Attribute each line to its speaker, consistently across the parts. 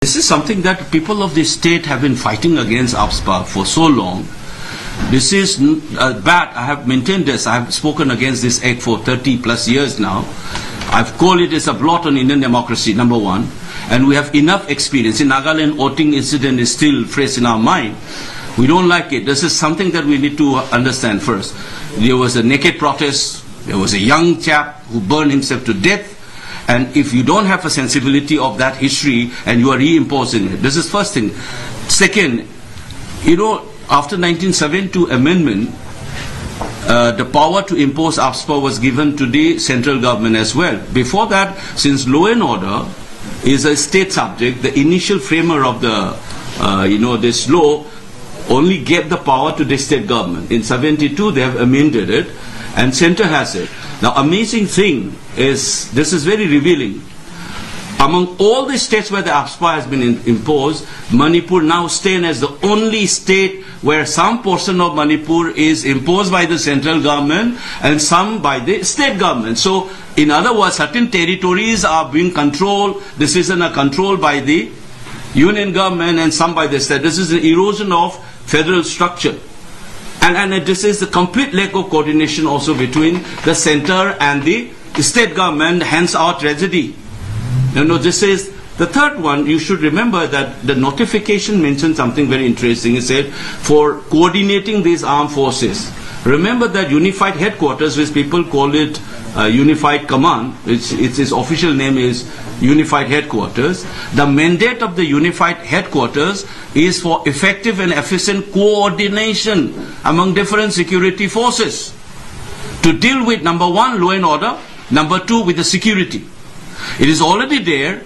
Speaker 1: This is something that people of this state have been fighting against AFSPA for so long. This is bad. I have maintained this. I have spoken against this act for 30 plus years now. I've called it as a blot on Indian democracy, number one. And we have enough experience. In Nagaland, voting incident is still fresh in our mind. We don't like it. This is something that we need to understand first. There was a naked protest. There was a young chap who burned himself to death. And if you don't have a sensibility of that history and you are reimposing it, this is first thing. Second, after 1972 amendment, the power to impose AFSPA was given to the central government as well. Before that, since law and order is a state subject, the initial framer of the, this law only gave the power to the state government. In 72, they have amended it, and center has it. Now, amazing thing is, this is very revealing. Among all the states where the AFSPA has been imposed, Manipur now stands as the only state where some portion of Manipur is imposed by the central government and some by the state government. So, in other words, certain territories are being controlled, decisions are controlled by the union government and some by the state. This is an erosion of federal structure. And this is the complete lack of coordination also between the center and the state government, hence our tragedy. This is the third one. You should remember that the notification mentioned something very interesting. It said, for coordinating these armed forces. Remember that unified headquarters, which people call it unified command, its official name is unified headquarters. The mandate of the unified headquarters is for effective and efficient coordination among different security forces to deal with, number one, law and order, number two, with the security. It is already there.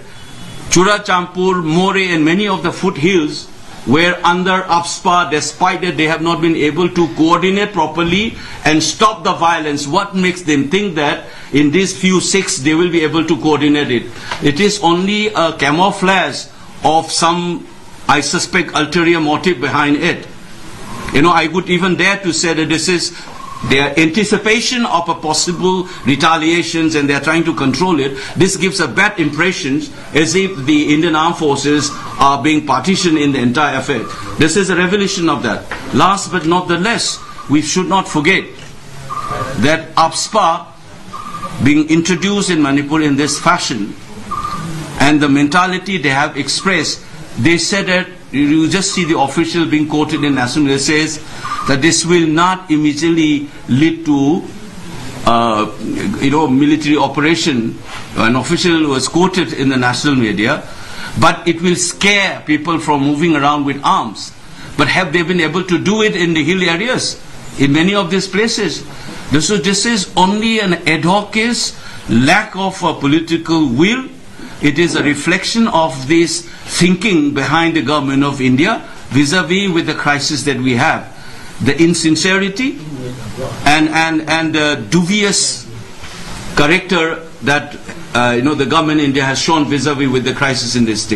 Speaker 1: Churachampur, More and many of the foothills were under AFSPA, despite that they have not been able to coordinate properly and stop the violence. What makes them think that in these few 6 they will be able to coordinate it? It is only a camouflage of some, I suspect, ulterior motive behind it. I would even dare to say that this is their anticipation of a possible retaliations and they are trying to control it. This gives a bad impression as if the Indian armed forces are being partitioned in the entire affair. This is a revelation of that. Last but not the least, we should not forget that AFSPA being introduced in Manipur in this fashion and the mentality they have expressed, they said that, you just see the official being quoted in national media says that this will not immediately lead to military operation. An official was quoted in the national media, but it will scare people from moving around with arms. But have they been able to do it in the hill areas, in many of these places? So this is only an ad hoc case, lack of political will. It is a reflection of this thinking behind the government of India vis-a-vis with the crisis that we have. The insincerity and the dubious character that the government in India has shown vis-a-vis with the crisis in this state.